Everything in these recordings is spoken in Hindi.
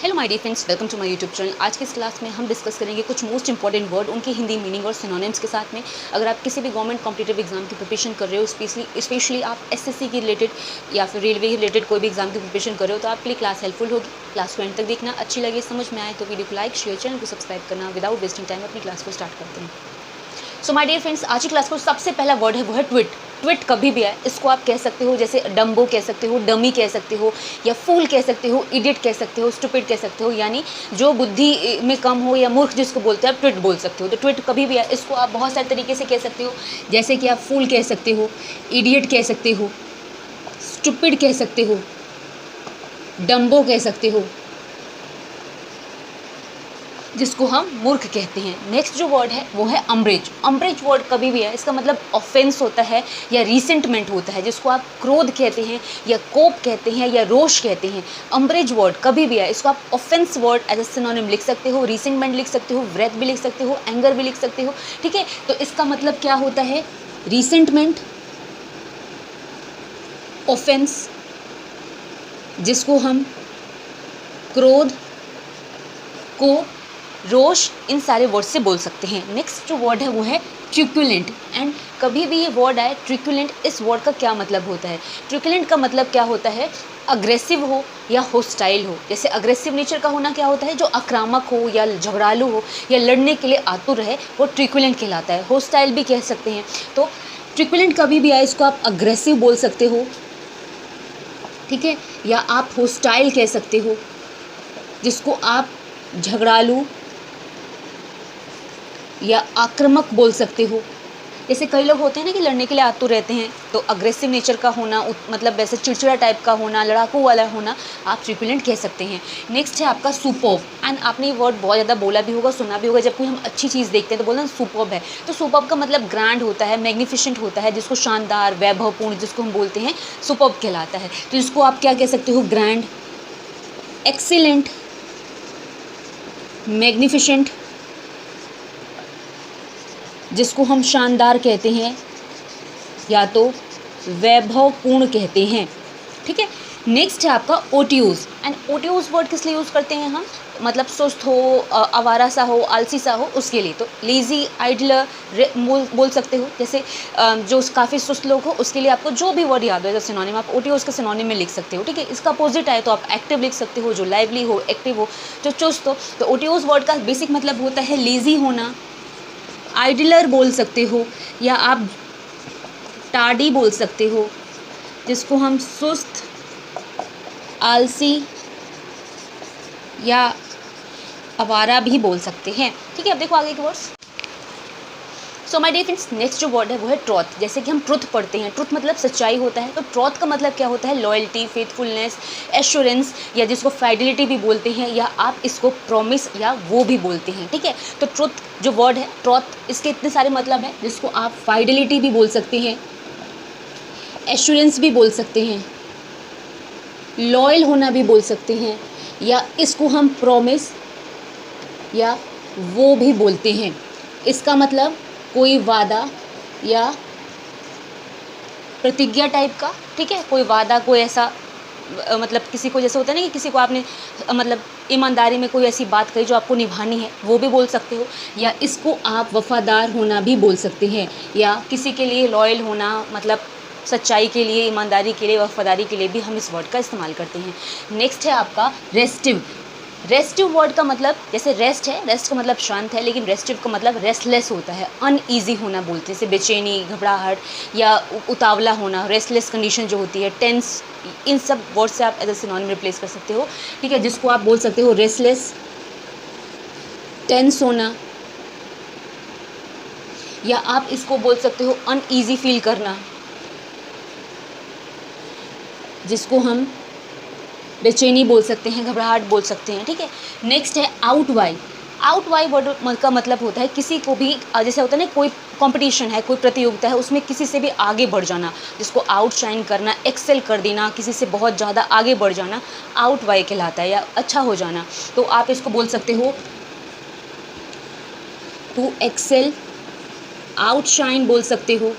Hello my dear friends, welcome to my YouTube channel. आज की इस क्लास में हम डिस्कस करेंगे कुछ मोस्ट इंपॉर्टेंट वर्ड, उनके हिंदी मीनिंग और सिनोनिम्स के साथ में। अगर आप किसी भी गवर्नमेंट कॉम्पिटिटिव एग्जाम की प्रिपरेशन कर रहे हो, स्पेशली आप एसएससी के रिलेटेड या फिर रेलवे के रिलेटेड कोई भी एग्जाम की प्रिपरेशन कर रहे हो, तो आपके लिए क्लास हेल्पफुल होगी। क्लास को एंड तक देखना, अच्छी लगे, समझ में आए तो वीडियो को लाइक शेयर, चैनल को सब्सक्राइब करना। विदाउट वेस्टिंग टाइम अपनी क्लास को स्टार्ट करते हैं। सो माय डियर फ्रेंड्स, आज की क्लास को सबसे पहला वर्ड है वो है ट्विट। ट्विट कभी भी है, इसको आप कह सकते हो जैसे डम्बो कह सकते हो, डमी कह सकते हो, या फूल कह सकते हो, इडियट कह सकते हो, स्टूपिड कह सकते हो, यानी जो बुद्धि में कम हो या मूर्ख जिसको बोलते हैं आप ट्विट बोल सकते हो। तो ट्विट कभी भी है, इसको आप बहुत सारे तरीके से कह सकते हो, जैसे कि आप फूल कह सकते हो, इडियट कह सकते हो, स्टूपिड कह सकते हो, डम्बो कह सकते हो, जिसको हम मूर्ख कहते हैं। नेक्स्ट जो वर्ड है वो है अम्ब्रेज। अम्ब्रेज वर्ड कभी भी है, इसका मतलब ऑफेंस होता है या रिसेंटमेंट होता है, जिसको आप क्रोध कहते हैं या कोप कहते हैं या रोष कहते हैं। अम्ब्रेज वर्ड कभी भी है, इसको आप offence word as a synonym लिख सकते हो, रिसेंटमेंट लिख सकते हो, व्रेथ भी लिख सकते हो, एंगर भी लिख सकते हो। ठीक है, तो इसका मतलब क्या होता है? रिसेंटमेंट, ऑफेंस, जिसको हम क्रोध, कोप, रोष, इन सारे वर्ड से बोल सकते हैं। नेक्स्ट जो वर्ड है वो है ट्रिक्युलेंट। एंड कभी भी ये वर्ड आए ट्रिक्युलेंट, इस वर्ड का क्या मतलब होता है? ट्रिक्युलेंट का मतलब क्या होता है? अग्रेसिव हो या होस्टाइल हो। जैसे अग्रेसिव नेचर का होना क्या होता है? जो आक्रामक हो या झगड़ालू हो या लड़ने के लिए आतुर है, वो ट्रिक्युलेंट कहलाता है। होस्टाइल भी कह सकते हैं। तो ट्रिक्युलेंट कभी भी आए, इसको आप अग्रेसिव बोल सकते हो, ठीक है, या आप होस्टाइल कह सकते हो, जिसको आप झगड़ालू या आक्रामक बोल सकते हो। जैसे कई लोग होते हैं ना कि लड़ने के लिए आतुर रहते हैं, तो अग्रेसिव नेचर का होना, मतलब वैसे चिड़चिड़ा टाइप का होना, लड़ाकू वाला होना, आप ट्रिक्युलेंट कह सकते हैं। नेक्स्ट है आपका सुपर्ब। एंड आपने ये वर्ड बहुत ज़्यादा बोला भी होगा, सुना भी होगा। जब कोई हम अच्छी चीज़ देखते हैं तो बोलते हैं सुपर्ब है। तो सुपर्ब का मतलब ग्रैंड होता है, मैग्निफिसेंट होता है, जिसको शानदार, वैभवपूर्ण, जिसको हम बोलते हैं सुपर्ब कहलाता है। तो इसको आप क्या कह सकते हो? ग्रैंड, एक्सीलेंट, मैग्निफिसेंट, जिसको हम शानदार कहते हैं या तो वैभवपूर्ण कहते हैं। ठीक है, नेक्स्ट है आपका ओटियूज। एंड ओटियूज वर्ड किस लिए यूज़ करते हैं हम? मतलब सुस्त हो, आवारा सा हो, आलसी सा हो, उसके लिए। तो लेज़ी, आइडलर बोल सकते हो। जैसे जो काफ़ी सुस्त लोग हो, उसके लिए आपको जो भी वर्ड याद हो एज अ सिनोनिम, आप ओटियूज का सिनोनिम में लिख सकते हो। ठीक है, इसका अपोजिट आए तो आप एक्टिव लिख सकते हो, जो लाइवली हो, एक्टिव हो, जो चुस्त हो। तो ओटियूज वर्ड का बेसिक मतलब होता है लेज़ी होना, आइडलर बोल सकते हो, या आप टार्डी बोल सकते हो, जिसको हम सुस्त, आलसी या आवारा भी बोल सकते हैं। ठीक है, अब देखो आगे के words. So my dear friends, next जो वर्ड है वो है ट्रुथ। जैसे कि हम ट्रुथ पढ़ते हैं, ट्रुथ मतलब सच्चाई होता है। तो ट्रुथ का मतलब क्या होता है? लॉयल्टी, फेथफुलनेस, एश्योरेंस, या जिसको फाइडेलिटी भी बोलते हैं, या आप इसको प्रॉमिस या वो भी बोलते हैं। ठीक है, तो ट्रुथ जो वर्ड है, ट्रुथ, इसके इतने सारे मतलब हैं, जिसको आप फाइडेलिटी भी बोल सकते हैं, एश्योरेंस भी बोल सकते हैं, लॉयल होना भी बोल सकते हैं, या इसको हम प्रॉमिस या वो भी बोलते हैं। इसका मतलब कोई वादा या प्रतिज्ञा टाइप का। ठीक है, कोई वादा, कोई ऐसा मतलब किसी को, जैसे होता है ना कि किसी को आपने मतलब ईमानदारी में कोई ऐसी बात कही जो आपको निभानी है, वो भी बोल सकते हो। या इसको आप वफादार होना भी बोल सकते हैं, या किसी के लिए लॉयल होना, मतलब सच्चाई के लिए, ईमानदारी के लिए, वफादारी के लिए भी हम इस वर्ड का इस्तेमाल करते हैं। नेक्स्ट है आपका रेस्टिव। रेस्टिव वर्ड का मतलब, जैसे रेस्ट है, रेस्ट का मतलब शांत है, लेकिन रेस्टिव का मतलब रेस्टलेस होता है, अनईजी होना बोलते हैं, जैसे बेचैनी, घबराहट या उतावला होना, रेस्टलेस कंडीशन जो होती है, टेंस, इन सब वर्ड से आप एज ए सिनोनिम रिप्लेस कर सकते हो। ठीक है, जिसको आप बोल सकते हो रेस्टलेस, टेंस होना, या आप इसको बोल सकते हो अनईजी फील करना, जिसको हम बेचैनी बोल सकते हैं, घबराहट बोल सकते हैं। ठीक है, नेक्स्ट है आउटवाई। आउटवाई वर्ड का मतलब होता है किसी को भी, जैसे होता है ना, कोई कंपटीशन है, कोई प्रतियोगिता है, उसमें किसी से भी आगे बढ़ जाना, जिसको आउटशाइन करना, एक्सेल कर देना, किसी से बहुत ज़्यादा आगे बढ़ जाना, आउटवाई कहलाता है, या अच्छा हो जाना। तो आप इसको बोल सकते हो टू एक्सेल, आउटशाइन बोल सकते हो,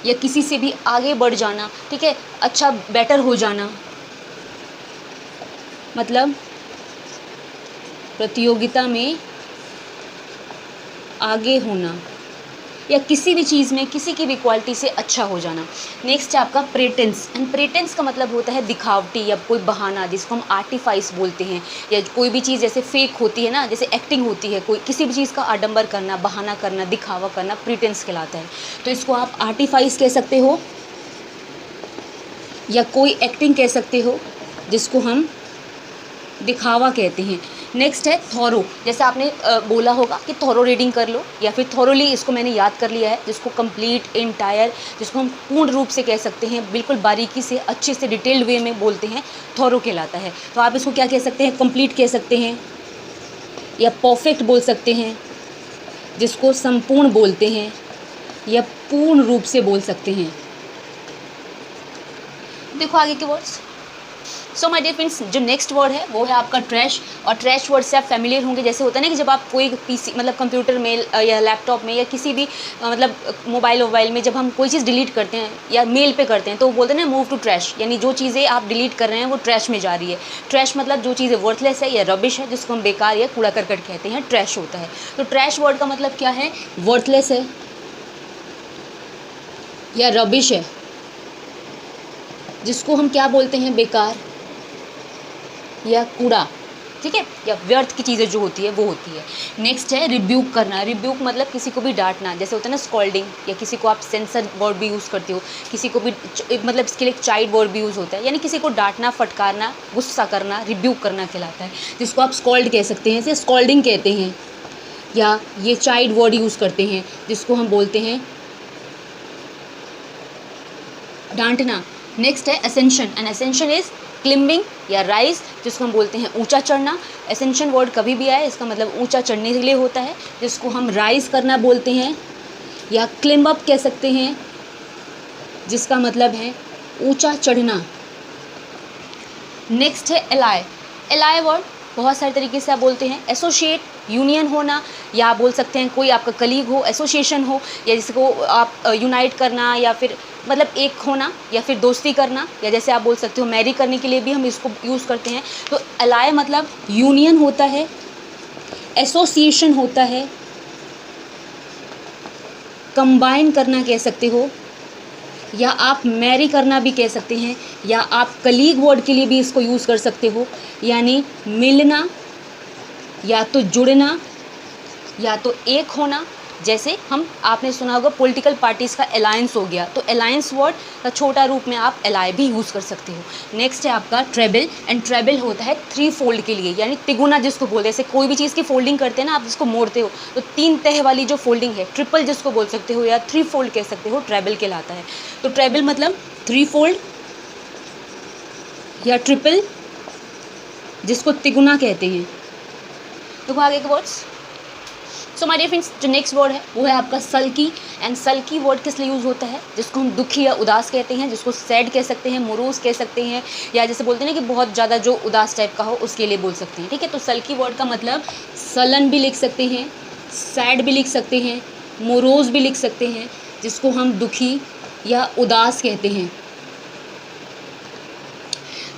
या किसी से भी आगे बढ़ जाना। ठीक है, अच्छा, बेटर हो जाना, मतलब प्रतियोगिता में आगे होना या किसी भी चीज़ में किसी की भी क्वालिटी से अच्छा हो जाना। नेक्स्ट है आपका प्रेटेंस, एंड प्रेटेंस का मतलब होता है दिखावटी या कोई बहाना, जिसको हम आर्टिफाइस बोलते हैं, या कोई भी चीज़ जैसे फेक होती है ना, जैसे एक्टिंग होती है, कोई किसी भी चीज़ का आडंबर करना, बहाना करना, दिखावा करना, प्रेटेंस कहलाता है। तो इसको आप आर्टिफाइस कह सकते हो या कोई एक्टिंग कह सकते हो, जिसको हम दिखावा कहते हैं। नेक्स्ट है थॉरो, जैसे आपने बोला होगा कि थॉरो रीडिंग कर लो, या फिर थॉरोली इसको मैंने याद कर लिया है, जिसको कंप्लीट, इंटायर, जिसको हम पूर्ण रूप से कह सकते हैं, बिल्कुल बारीकी से, अच्छे से, डिटेल्ड वे में बोलते हैं, थॉरो कहलाता है। तो आप इसको क्या कह सकते हैं, कंप्लीट कह सकते हैं या परफेक्ट बोल सकते हैं, जिसको संपूर्ण बोलते हैं, या पूर्ण रूप से बोल सकते हैं। देखो आगे के words. So my dear friends, जो नेक्स्ट वर्ड है वो है आपका ट्रैश। और ट्रैश वर्ड से आप फैमिलियर होंगे। जैसे होता है ना कि जब आप कोई पीसी मतलब कंप्यूटर में या लैपटॉप में या किसी भी मतलब मोबाइल में जब हम कोई चीज़ डिलीट करते हैं या मेल पे करते हैं, तो वो बोलते हैं ना मूव टू ट्रैश, यानी जो चीज़ें आप डिलीट कर रहे हैं वो ट्रैश में जा रही है। ट्रैश मतलब जो चीज़ें वर्थलेस है या रबिश है, जिसको हम बेकार या कूड़ा करकट कहते हैं, ट्रैश होता है। तो ट्रैश वर्ड का मतलब क्या है, वर्थलेस है या रबिश है, जिसको हम क्या बोलते हैं, बेकार या कूड़ा, ठीक है, या व्यर्थ की चीज़ें जो होती है वो होती है। नेक्स्ट है रिब्यूक करना। रिब्यूक मतलब किसी को भी डांटना, जैसे होता है ना स्कॉल्डिंग, या किसी को आप सेंसर वर्ड भी यूज़ करते हो, किसी को भी मतलब इसके लिए चाइल्ड वर्ड भी यूज़ होता है, यानी किसी को डांटना, फटकारना, गुस्सा करना, रिब्यूक करना कहलाता है, जिसको आप स्कॉल्ड कह सकते हैं, इसे स्कॉल्डिंग कहते हैं, या ये चाइल्ड वर्ड यूज़ करते हैं, जिसको हम बोलते हैं डांटना। नेक्स्ट है ascension, and ascension is climbing या राइज, जिसको हम बोलते हैं ऊंचा चढ़ना। असेंशन वर्ड कभी भी आए इसका मतलब ऊंचा चढ़ने के लिए होता है, जिसको हम राइज करना बोलते हैं, या क्लिम्ब अप कह सकते हैं, जिसका मतलब है ऊंचा चढ़ना। नेक्स्ट है एलाय। एलाय वर्ड बहुत सारे तरीके से आप बोलते हैं, एसोसिएट, यूनियन होना, या आप बोल सकते हैं कोई आपका कलीग हो, एसोसिएशन हो, या जिसको आप यूनाइट करना, या फिर मतलब एक होना, या फिर दोस्ती करना, या जैसे आप बोल सकते हो मैरी करने के लिए भी हम इसको यूज़ करते हैं। तो एलाय मतलब यूनियन होता है, एसोसिएशन होता है, कंबाइन करना कह सकते हो, या आप मैरी करना भी कह सकते हैं, या आप कलीग वर्ड के लिए भी इसको यूज़ कर सकते हो, यानी मिलना, या तो जुड़ना, या तो एक होना। जैसे हम आपने सुना होगा पॉलिटिकल पार्टीज़ का अलायंस हो गया, तो अलायंस वर्ड का छोटा रूप में आप एलाय भी यूज़ कर सकते हो। नेक्स्ट है आपका ट्रेबल, एंड ट्रेबल होता है थ्री फोल्ड के लिए, यानी तिगुना जिसको बोलते हैं। जैसे कोई भी चीज़ की फोल्डिंग करते हैं ना आप, जिसको मोड़ते हो, तो तीन तह वाली जो फोल्डिंग है, ट्रिपल जिसको बोल सकते हो, या थ्री फोल्ड कह सकते हो, ट्रेबल कहलाता है। तो ट्रेबल मतलब थ्री फोल्ड या ट्रिपल, जिसको तिगुना कहते हैं। तो आगे के words. So my dear friends, जो नेक्स्ट वर्ड है वो है आपका सल्की, एंड सल्की वर्ड किस लिए यूज़ होता है, जिसको हम दुखी या उदास कहते हैं, जिसको सैड कह सकते हैं, मोरोस कह सकते हैं, या जैसे बोलते हैं ना कि बहुत ज़्यादा जो उदास टाइप का हो उसके लिए बोल सकते हैं, ठीक है। तो सल्की वर्ड का मतलब सलन भी लिख सकते हैं, सैड भी लिख सकते हैं, मोरोस भी लिख सकते हैं, जिसको हम दुखी या उदास कहते हैं।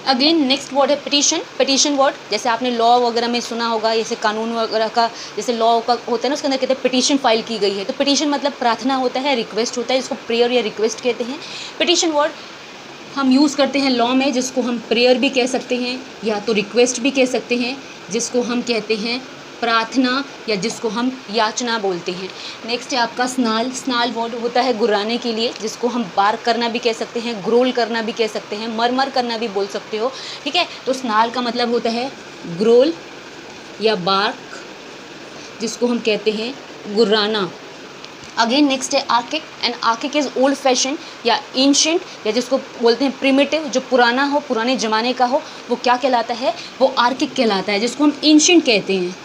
अगेन नेक्स्ट वर्ड है पिटीशन। पिटीशन वर्ड जैसे आपने लॉ वगैरह में सुना होगा, जैसे कानून वगैरह का जैसे लॉ का होता है ना, उसके अंदर कहते हैं पिटीशन फाइल की गई है। तो पिटीशन मतलब प्रार्थना होता है, रिक्वेस्ट होता है, इसको प्रेयर या रिक्वेस्ट कहते हैं। पिटीशन वर्ड हम यूज़ करते हैं लॉ में, जिसको हम प्रेयर भी कह सकते हैं, या तो रिक्वेस्ट भी कह सकते हैं, जिसको हम कहते हैं प्रार्थना, या जिसको हम याचना बोलते हैं। नेक्स्ट है आपका स्नाल। स्नाल वर्ड होता है गुर्राने के लिए, जिसको हम बार्क करना भी कह सकते हैं, ग्रोल करना भी कह सकते हैं, मरमर करना भी बोल सकते हो, ठीक है। तो स्नाल का मतलब होता है ग्रोल या बार्क, जिसको हम कहते हैं गुर्राना। अगेन नेक्स्ट है archaic, and archaic is old fashion या एंशिएंट, या जिसको बोलते हैं प्रिमिटिव, जो पुराना हो, पुराने ज़माने का हो, वो क्या कहलाता है, वो आर्किक कहलाता है, जिसको हम एंशिएंट कहते हैं,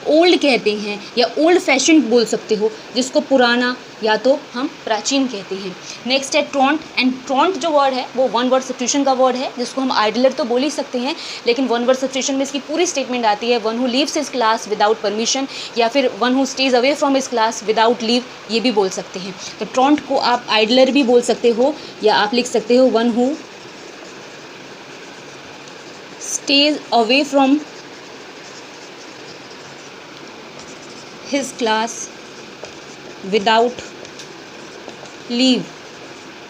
ओल्ड कहते हैं, या ओल्ड फैशन बोल सकते हो, जिसको पुराना या तो हम प्राचीन कहते हैं। नेक्स्ट है ट्रॉन्ट, एंड ट्रॉन्ट जो वर्ड है वो वन वर्ड सब्स्टिट्यूशन का वर्ड है, जिसको हम आइडलर तो बोल ही सकते हैं, लेकिन वन वर्ड सब्स्टिट्यूशन में इसकी पूरी स्टेटमेंट आती है, one who leaves his class without permission, या फिर one who stays away from his class without leave, ये भी बोल सकते हैं। तो ट्रॉन्ट को आप आइडलर भी बोल सकते हो, या आप लिख सकते हो one who stays away from his class without leave.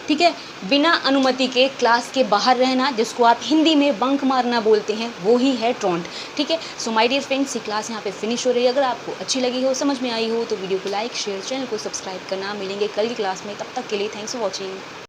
ठीक है, बिना अनुमति के क्लास के बाहर रहना, जिसको आप हिंदी में बंक मारना बोलते हैं, वो ही है टॉन्ट। ठीक है, सो माय डियर फ्रेंड्स, ये क्लास यहाँ पे फिनिश हो रही है। अगर आपको अच्छी लगी हो, समझ में आई हो, तो वीडियो को लाइक शेयर, चैनल को सब्सक्राइब करना। मिलेंगे कल की क्लास में, तब तक के लिए थैंक्स फॉर वॉचिंग।